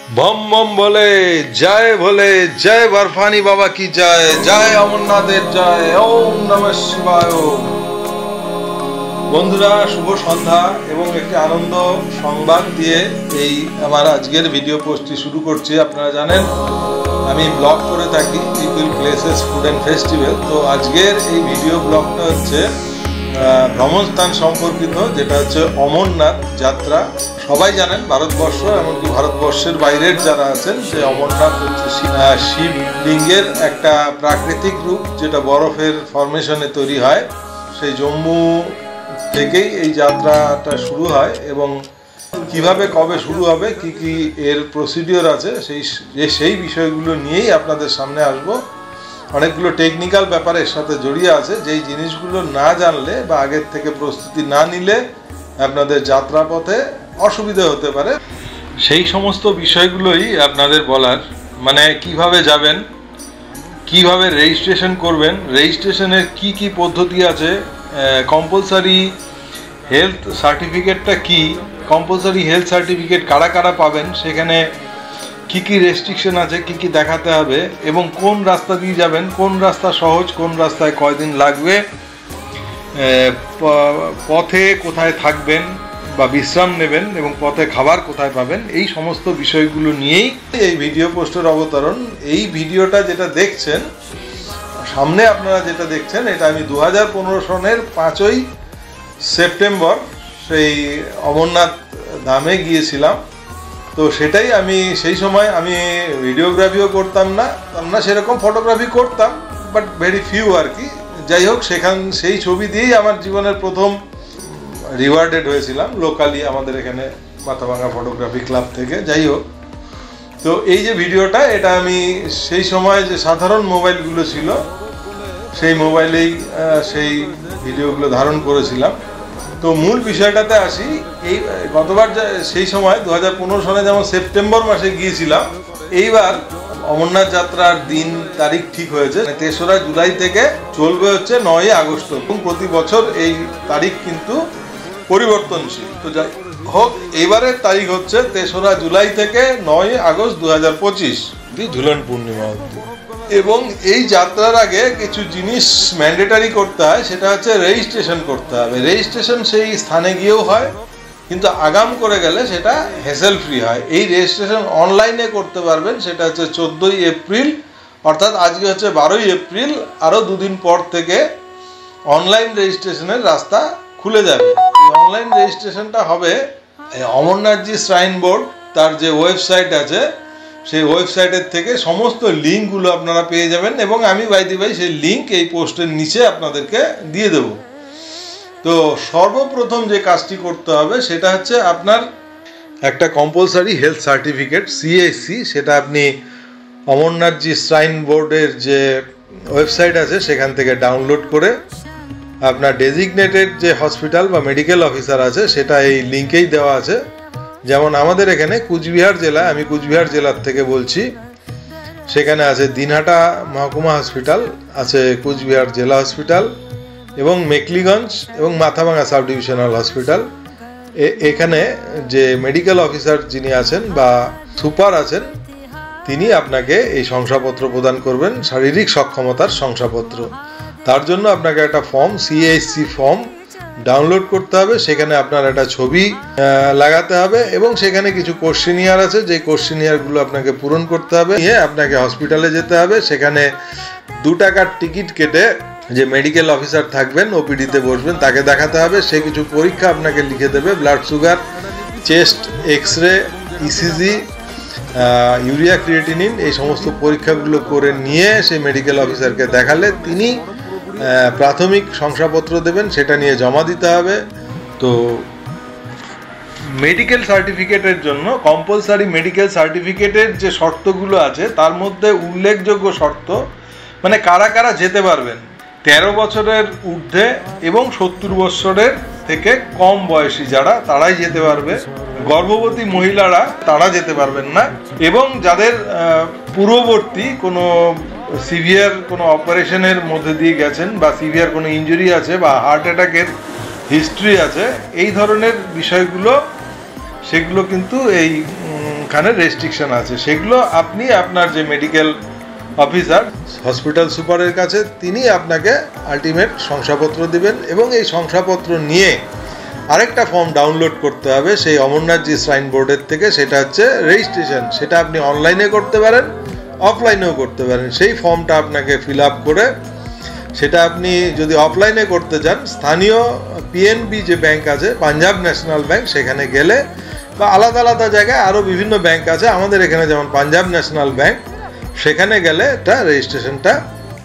बम बम बोले जय भोले जय बर्फानी बाबा की जय जय अमरनाथेर जय ओम नमः शिवाय। বন্ধুরা শুভ সন্ধ্যা এবং একটি আনন্দ সংবাদ দিয়ে এই আমার আজকের ভিডিও পোস্টটি শুরু করছি। আপনারা জানেন আমি ব্লগ করে থাকি people places food and festival. তো আজকের এই ভিডিও ব্লগটা হচ্ছে ভ্রমণ স্থান সম্পর্কিত, যেটা হচ্ছে অমরনাথ যাত্রা। সবাই জানেন ভারতবর্ষ এমনকি ভারতবর্ষের বাইরের যারা আছেন যে অমরনাথ হচ্ছে শিবলিঙ্গের একটা প্রাকৃতিক রূপ, যেটা বরফের ফরমেশনে তৈরি হয়। সেই জম্মু থেকেই এই যাত্রাটা শুরু হয় এবং কিভাবে কবে শুরু হবে, কি কি এর প্রসিডিওর আছে, সেই বিষয়গুলো নিয়েই আপনাদের সামনে আসব। অনেকগুলো টেকনিক্যাল ব্যাপারের সাথে জড়িয়ে আছে, যেই জিনিসগুলো না জানলে বা আগের থেকে প্রস্তুতি না নিলে আপনাদের যাত্রাপথে অসুবিধা হতে পারে। সেই সমস্ত বিষয়গুলোই আপনাদের বলার, মানে কিভাবে যাবেন, কিভাবে রেজিস্ট্রেশন করবেন, রেজিস্ট্রেশনের কি কি পদ্ধতি আছে, কম্পালসারি হেলথ সার্টিফিকেটটা কি, কম্পালসারি হেলথ সার্টিফিকেট কারা কারা পাবেন, সেখানে কি কি রেস্ট্রিকশন আছে, কি কি দেখাতে হবে এবং কোন রাস্তা দিয়ে যাবেন, কোন রাস্তা সহজ, কোন রাস্তায় কয়দিন লাগবে, পথে কোথায় থাকবেন বা বিশ্রাম নেবেন এবং পথে খাবার কোথায় পাবেন, এই সমস্ত বিষয়গুলো নিয়েই এই ভিডিও পোস্টের অবতরণ। এই ভিডিওটা যেটা দেখছেন সামনে, আপনারা যেটা দেখছেন, এটা আমি 2015 সনের 5ই সেপ্টেম্বর সেই অমরনাথ ধামে গিয়েছিলাম। তো সেটাই আমি সেই সময় আমি ভিডিওগ্রাফিও করতাম না সেরকম, ফটোগ্রাফি করতাম বাট ভেরি ফিউ আর কি। যাই হোক, সেই ছবি দিয়েই আমার জীবনের প্রথম রিওয়ার্ডেড হয়েছিলাম লোকালি আমাদের এখানে মাথাভাঙা ফটোগ্রাফি ক্লাব থেকে। যাই হোক, তো এই যে ভিডিওটা, এটা আমি সেই সময় যে সাধারণ মোবাইলগুলো ছিল সেই মোবাইলেই সেই ভিডিওগুলো ধারণ করেছিলাম। তো মূল বিষয়টাতে আসি। এই গতবার সেই সময় 2015 সনে যেমন সেপ্টেম্বর মাসে গিয়েছিলাম, এইবার অমরনাথ যাত্রার দিন তারিখ ঠিক হয়েছে 3রা জুলাই থেকে চলবে হচ্ছে 9ই আগস্ট, এবং প্রতি বছর এই তারিখ কিন্তু পরিবর্তনশীল। তো যাই হোক, এইবারের তারিখ হচ্ছে 3রা জুলাই থেকে 9ই আগস্ট 2025 ঝুলন পূর্ণিমা অবধি। এবং এই যাত্রার আগে কিছু জিনিস ম্যান্ডেটারি করতে হয়, সেটা হচ্ছে রেজিস্ট্রেশন করতে হবে। রেজিস্ট্রেশন সেই স্থানে গিয়েও হয়, কিন্তু আগাম করে গেলে সেটা হ্যাসেল ফ্রি হয়। এই রেজিস্ট্রেশন অনলাইনে করতে পারবেন, সেটা হচ্ছে 14ই এপ্রিল, অর্থাৎ আজকে হচ্ছে 12ই এপ্রিল, আরও দুদিন পর থেকে অনলাইন রেজিস্ট্রেশনের রাস্তা খুলে যাবে। এই অনলাইন রেজিস্ট্রেশনটা হবে অমরনাথজি শ্রাইন বোর্ড, তার যে ওয়েবসাইট আছে সেই ওয়েবসাইটের থেকে সমস্ত লিঙ্কগুলো আপনারা পেয়ে যাবেন, এবং আমি ভাই সেই লিঙ্ক এই পোস্টের নিচে আপনাদেরকে দিয়ে দেব। তো সর্বপ্রথম যে কাজটি করতে হবে সেটা হচ্ছে আপনার একটা কম্পালসারি হেলথ সার্টিফিকেট CHC, সেটা আপনি অমরনাথজি শ্রাইন বোর্ডের যে ওয়েবসাইট আছে সেখান থেকে ডাউনলোড করে আপনার ডেজিগনেটেড যে হসপিটাল বা মেডিকেল অফিসার আছে সেটা এই লিঙ্কেই দেওয়া আছে। যেমন আমাদের এখানে কুচবিহার জেলা, আমি কুচবিহার জেলার থেকে বলছি, সেখানে আছে দিনহাটা মহকুমা হসপিটাল, আছে কুচবিহার জেলা হসপিটাল এবং মেকলিগঞ্জ এবং মাথাভাঙা সাব ডিভিশনাল হসপিটাল। এখানে যে মেডিকেল অফিসার যিনি আছেন বা সুপার আছেন, তিনি আপনাকে এই শংসাপত্র প্রদান করবেন, শারীরিক সক্ষমতার শংসাপত্র। তার জন্য আপনাকে একটা ফর্ম CHC ফর্ম ডাউনলোড করতে হবে, সেখানে আপনার একটা ছবি লাগাতে হবে এবং সেখানে কিছু কোশ্চেনিয়ার আছে, যে কোশ্চেনিয়ারগুলো আপনাকে পূরণ করতে হবে। আপনাকে হসপিটালে যেতে হবে, সেখানে 2 টাকার টিকিট কেটে যে মেডিকেল অফিসার থাকবেন OPD-তে বসবেন, তাকে দেখাতে হবে। সে কিছু পরীক্ষা আপনাকে লিখে দেবে, blood sugar, chest x-ray, ECG, urea creatinine, এই সমস্ত পরীক্ষাগুলো করে নিয়ে সেই মেডিকেল অফিসারকে দেখালে তিনি প্রাথমিক শংসাপত্র দেবেন, সেটা নিয়ে জমা দিতে হবে। তো মেডিকেল সার্টিফিকেটের জন্য কম্পালসারি মেডিকেল সার্টিফিকেটের যে শর্তগুলো আছে তার মধ্যে উল্লেখযোগ্য শর্ত, মানে কারা কারা যেতে পারবেন, 13 বছরের ঊর্ধ্বে এবং 70 বছরের থেকে কম বয়সী যারা, তারাই যেতে পারবে। গর্ভবতী মহিলারা তারা যেতে পারবেন না, এবং যাদের পূর্ববর্তী কোনো সিভিয়ার কোনো অপারেশনের মধ্যে দিয়ে গেছেন বা সিভিয়ার কোনো ইনজুরি আছে বা হার্ট অ্যাটাকের হিস্ট্রি আছে, এই ধরনের বিষয়গুলো সেগুলো কিন্তু এই খানে রেস্ট্রিকশন আছে, সেগুলো আপনি আপনার যে মেডিকেল অফিসার হসপিটাল সুপারের কাছে তিনি আপনাকে আলটিমেট শংসাপত্র দিবেন, এবং এই শংসাপত্র নিয়ে আরেকটা ফর্ম ডাউনলোড করতে হবে সেই অমরনাথজি শ্রাইন বোর্ডের থেকে, সেটা হচ্ছে রেজিস্ট্রেশন। সেটা আপনি অনলাইনে করতে পারেন, অফলাইনেও করতে পারেন। সেই ফর্মটা আপনাকে ফিল আপ করে সেটা আপনি যদি অফলাইনে করতে চান, স্থানীয় পিএনবি যে ব্যাংক আছে, পাঞ্জাব ন্যাশনাল ব্যাংক, সেখানে গেলে, বা আলাদা আলাদা জায়গায় আরও বিভিন্ন ব্যাংক আছে, আমাদের এখানে যেমন পাঞ্জাব ন্যাশনাল ব্যাংক, সেখানে গেলে এটা রেজিস্ট্রেশনটা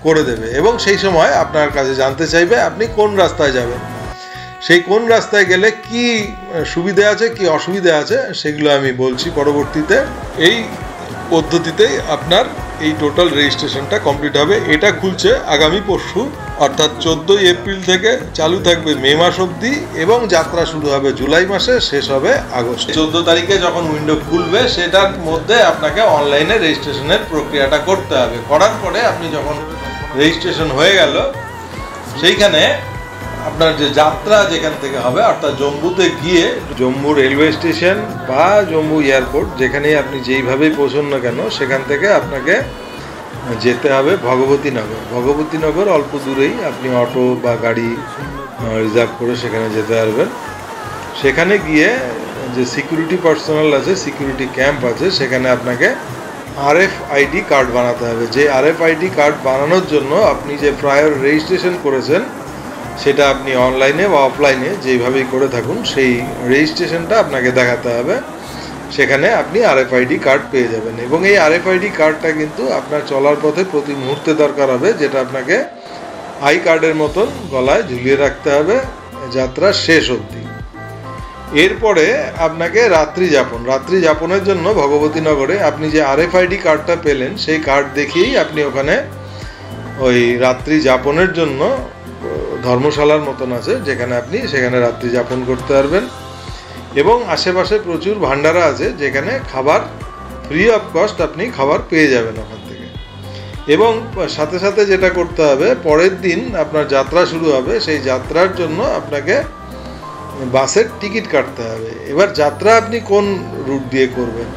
করে দেবে। এবং সেই সময় আপনার কাছে জানতে চাইবে আপনি কোন রাস্তায় যাবেন, সেই কোন রাস্তায় গেলে কি সুবিধা আছে কি অসুবিধা আছে সেগুলো আমি বলছি পরবর্তীতে। এই পদ্ধতিতেই আপনার এই টোটাল রেজিস্ট্রেশনটা কমপ্লিট হবে। এটা খুলছে আগামী পরশু, অর্থাৎ 14ই এপ্রিল থেকে চালু থাকবে মে মাস অবধি, এবং যাত্রা শুরু হবে জুলাই মাসে, শেষ হবে আগস্ট। 14 তারিখে যখন উইন্ডো খুলবে সেটার মধ্যে আপনাকে অনলাইনে রেজিস্ট্রেশনের প্রক্রিয়াটা করতে হবে। করার পরে আপনি যখন রেজিস্ট্রেশন হয়ে গেল, সেইখানে আপনার যে যাত্রা যেখান থেকে হবে, অর্থাৎ জম্মুতে গিয়ে জম্মু রেলওয়ে স্টেশন বা জম্মু এয়ারপোর্ট, যেখানেই আপনি যেইভাবেই পৌঁছন না কেন, সেখান থেকে আপনাকে যেতে হবে ভগবতীনগর। ভগবতীনগর অল্প দূরেই, আপনি অটো বা গাড়ি রিজার্ভ করে সেখানে যেতে পারবেন। সেখানে গিয়ে যে সিকিউরিটি পার্সোনাল আছে, সিকিউরিটি ক্যাম্প আছে, সেখানে আপনাকে RFID কার্ড বানাতে হবে। যে RFID কার্ড বানানোর জন্য আপনি যে প্রায়র রেজিস্ট্রেশন করেছেন, সেটা আপনি অনলাইনে বা অফলাইনে যেইভাবেই করে থাকুন, সেই রেজিস্ট্রেশনটা আপনাকে দেখাতে হবে। সেখানে আপনি RFID কার্ড পেয়ে যাবেন, এবং এই RFID কার্ডটা কিন্তু আপনার চলার পথে প্রতি মুহূর্তে দরকার হবে, যেটা আপনাকে আই কার্ডের মতন গলায় ঝুলিয়ে রাখতে হবে যাত্রা শেষ অবধি। এরপরে আপনাকে রাত্রি যাপনের জন্য ভগবতীনগরে আপনি যে RFID কার্ডটা পেলেন, সেই কার্ড দেখিয়েই আপনি ওখানে ওই রাত্রি যাপনের জন্য ধর্মশালার মতন আছে, যেখানে আপনি সেখানে রাত্রি যাপন করতে পারবেন। এবং আশেপাশে প্রচুর ভান্ডারা আছে, যেখানে খাবার ফ্রি অফ কস্ট আপনি খাবার পেয়ে যাবেন ওখান থেকে। এবং সাথে সাথে যেটা করতে হবে, পরের দিন আপনার যাত্রা শুরু হবে, সেই যাত্রার জন্য আপনাকে বাসের টিকিট কাটতে হবে। এবার যাত্রা আপনি কোন রুট দিয়ে করবেন?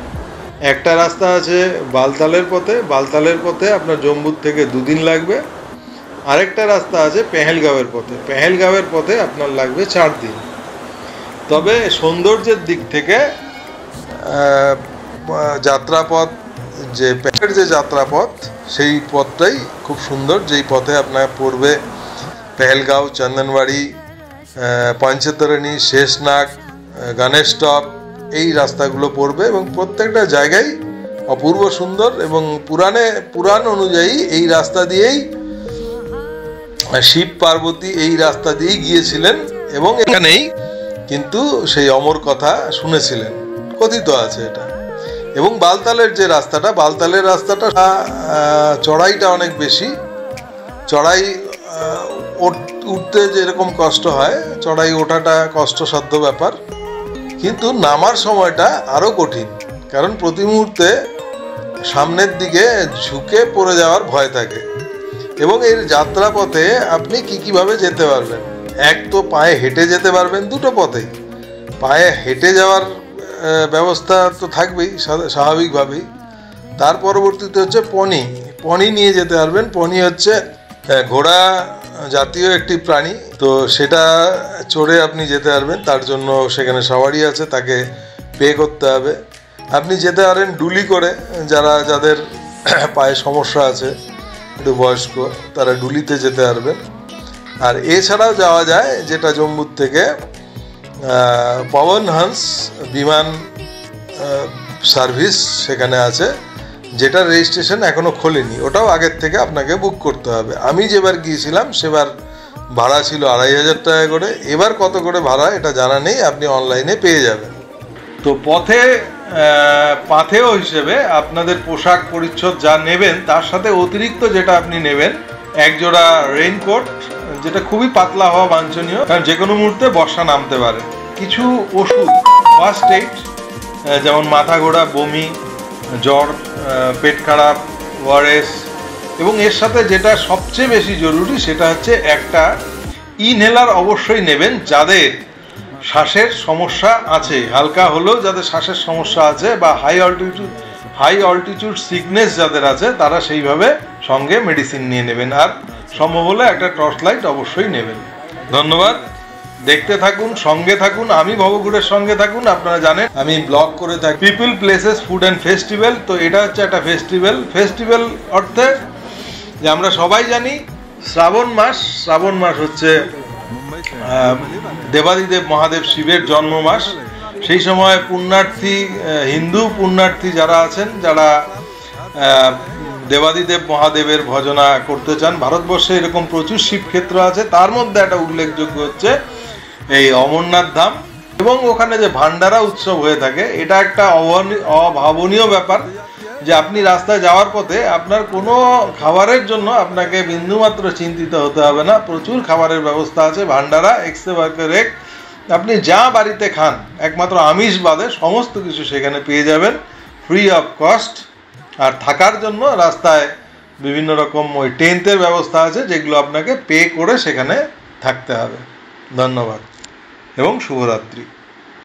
একটা রাস্তা আছে বালতালের পথে আপনার জম্মুর থেকে 2 দিন লাগবে। আরেকটা রাস্তা আছে পেহেলগাঁওয়ের পথে আপনার লাগবে 4 দিন। তবে সৌন্দর্যের দিক থেকে যাত্রাপথ, যে যাত্রাপথ, সেই পথটাই খুব সুন্দর, যেই পথে আপনার পড়বে পেহেলগাঁও, চন্দনবাড়ি, পঞ্চতরণী, শেষনাগ, গণেশ টপ, এই রাস্তাগুলো পড়বে, এবং প্রত্যেকটা জায়গায় অপূর্ব সুন্দর। এবং পুরাণ অনুযায়ী এই রাস্তা দিয়েই শিব পার্বতী এই রাস্তা দিয়েই গিয়েছিলেন, এবং এখানেই কিন্তু সেই অমর কথা শুনেছিলেন, কথিত আছে এটা। এবং বালতালের রাস্তাটা চড়াইটা অনেক বেশি, চড়াই উঠতে যেরকম কষ্ট হয়, চড়াই ওঠাটা কষ্টসাধ্য ব্যাপার, কিন্তু নামার সময়টা আরও কঠিন, কারণ প্রতি মুহূর্তে সামনের দিকে ঝুঁকে পড়ে যাওয়ার ভয় থাকে। এবং এর যাত্রাপথে আপনি কীভাবে যেতে পারবেন? এক তো পায়ে হেঁটে যেতে পারবেন, দুটো পথেই পায়ে হেঁটে যাওয়ার ব্যবস্থা তো থাকবেই স্বাভাবিকভাবেই। তার পরবর্তীতে হচ্ছে পনি নিয়ে যেতে পারবেন। পনি হচ্ছে ঘোড়া জাতীয় একটি প্রাণী, তো সেটা চড়ে আপনি যেতে পারবেন। তার জন্য সেখানে সওয়ারি আছে, তাকে পে করতে হবে। আপনি যেতে পারেন ডুলি করে, যাদের পায়ে সমস্যা আছে, একটু বয়স্ক, তারা ডুলিতে যেতে পারবেন। আর এছাড়াও যাওয়া যায়, যেটা জম্মুর থেকে পবন হংস বিমান সার্ভিস সেখানে আছে, যেটা রেজিস্ট্রেশন এখনও খোলেনি, ওটাও আগের থেকে আপনাকে বুক করতে হবে। আমি যেবার গিয়েছিলাম সেবার ভাড়া ছিল 2500 টাকা করে, এবার কত করে ভাড়া এটা জানা নেই, আপনি অনলাইনে পেয়ে যাবেন। তো পাথেয় হিসেবে আপনাদের পোশাক পরিচ্ছদ যা নেবেন, তার সাথে অতিরিক্ত যেটা আপনি নেবেন, একজোড়া রেইনকোট, যেটা খুবই পাতলা হওয়া বাঞ্ছনীয়, কারণ যে কোনো মুহূর্তে বর্ষা নামতে পারে। কিছু ওষুধ, ফার্স্ট এইড, যেমন মাথা ঘোরা, বমি, জ্বর, পেট খারাপ, ORS, এবং এর সাথে যেটা সবচেয়ে বেশি জরুরি সেটা হচ্ছে একটা ইনহেলার অবশ্যই নেবেন, যাদের শ্বাসের সমস্যা আছে, হালকা হলেও যাদের শ্বাসের সমস্যা আছে বা হাই অল্টিটিউড সিকনেস যাদের আছে তারা সেইভাবে সঙ্গে মেডিসিন নিয়ে নেবেন, আর সম্ভব হলে একটা টর্চ লাইট অবশ্যই নেবেন। ধন্যবাদ, দেখতে থাকুন, সঙ্গে থাকুন, আমি ভবঘুরের সঙ্গে থাকুন। আপনারা জানেন আমি ব্লগ করে থাকি people, places, food and festival. তো এটা হচ্ছে একটা ফেস্টিভ্যাল অর্থে যে আমরা সবাই জানি শ্রাবণ মাস হচ্ছে দেবাদিদেব মহাদেব শিবের জন্ম মাস। সেই সময় পুণ্যার্থী, হিন্দু পুণ্যার্থী যারা আছেন, যারা দেবাদিদেব মহাদেবের ভজনা করতে চান, ভারতবর্ষে এরকম প্রচুর শিবক্ষেত্র আছে। তার মধ্যে একটা উল্লেখযোগ্য হচ্ছে এই অমরনাথ ধাম, এবং ওখানে যে ভান্ডারা উৎসব হয়ে থাকে, এটা একটা অভাবনীয় ব্যাপার যে আপনি রাস্তায় যাওয়ার পথে আপনার কোনো খাবারের জন্য আপনাকে বিন্দুমাত্র চিন্তিত হতে হবে না। প্রচুর খাবারের ব্যবস্থা আছে, ভান্ডারা এক আপনি যা বাড়িতে খান একমাত্র আমিষ বাদে সমস্ত কিছু সেখানে পেয়ে যাবেন ফ্রি অফ কস্ট। আর থাকার জন্য রাস্তায় বিভিন্ন রকম ওই টেন্টের ব্যবস্থা আছে, যেগুলো আপনাকে পে করে সেখানে থাকতে হবে। ধন্যবাদ এবং শুভরাত্রি।